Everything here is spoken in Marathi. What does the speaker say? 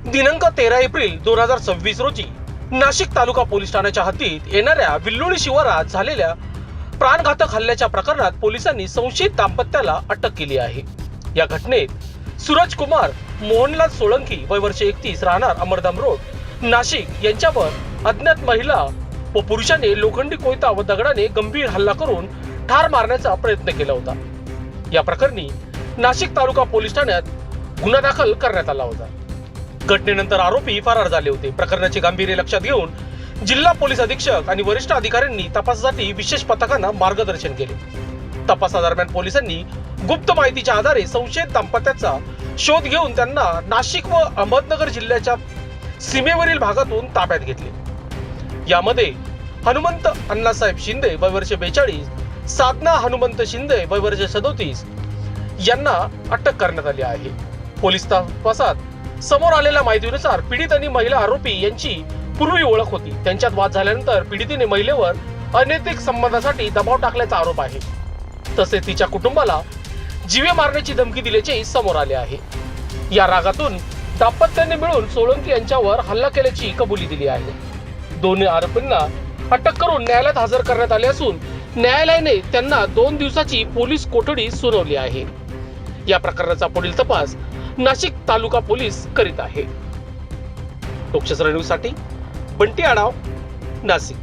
दिनांक 13 एप्रिल 2026 रोजी नाशिक तालुका पोलीस ठाण्याच्या हद्दीत येणाऱ्या विल्लोळी शिवारात झालेल्या प्राणघातक हल्ल्याच्या प्रकरणात पोलिसांनी संशयित दाम्पत्याला अटक केली आहे। या घटनेत सूरज कुमार मोहनलाल सोळंकी वय वर्ष 31 राहणार अमरधाम रोड नाशिक यांच्यावर अज्ञात महिला व पुरुषाने लोखंडी कोयता व दगडाने गंभीर हल्ला करून ठार मारण्याचा प्रयत्न केला होता। या प्रकरणी नाशिक तालुका पोलीस ठाण्यात गुन्हा दाखल करण्यात आला होता। घटनेनंतर आरोपी फरार झाले होते। प्रकरणाचे गांभीर्य लक्षात घेऊन जिल्हा पोलीस अधीक्षक आणि वरिष्ठ अधिकाऱ्यांनी तपासासाठी विशेष पथकांना मार्गदर्शन केले। तपासादरम्यान पोलिसांनी गुप्त माहितीच्या आधारे संशयित दाम्पत्याचा शोध घेऊन त्यांना नाशिक व अहमदनगर जिल्ह्याच्या सीमेवरील भागातून ताब्यात घेतले। यामध्ये हनुमंत अण्णासाहेब शिंदे वय वर्ष 42, साधना हनुमंत शिंदे वय वर्ष 37 यांना अटक करण्यात आली आहे। पोलीस तपासात समोर आलेल्या माहितीनुसार पीडित आणि महिला आरोपी यांची पूर्वी ओळख होती। त्यांच्यात वाद झाल्यानंतर पीडितेने महिलेवर अनैतिक संबंधासाठी दबाव टाकल्याचा आरोप आहे। तसेच तिच्या कुटुंबाला जीवे मारण्याची धमकी दिल्याचे समोर आले आहे। या रागातून दाम्पत्याने मिळून सोळंकी यांच्यावर हल्ला केल्याची कबुली दिली आहे। दोन्ही आरोपींना अटक करून न्यायालयात हजर करण्यात आले असून न्यायालयाने त्यांना 2 दिवसाची पोलीस कोठडी सुनावली आहे। या प्रकरणाचा पुढील तपास नाशिक तालुका पोलीस करीत आहे। लोकशास्त्र न्यूज साठी बंटी आढाव, नाशिक।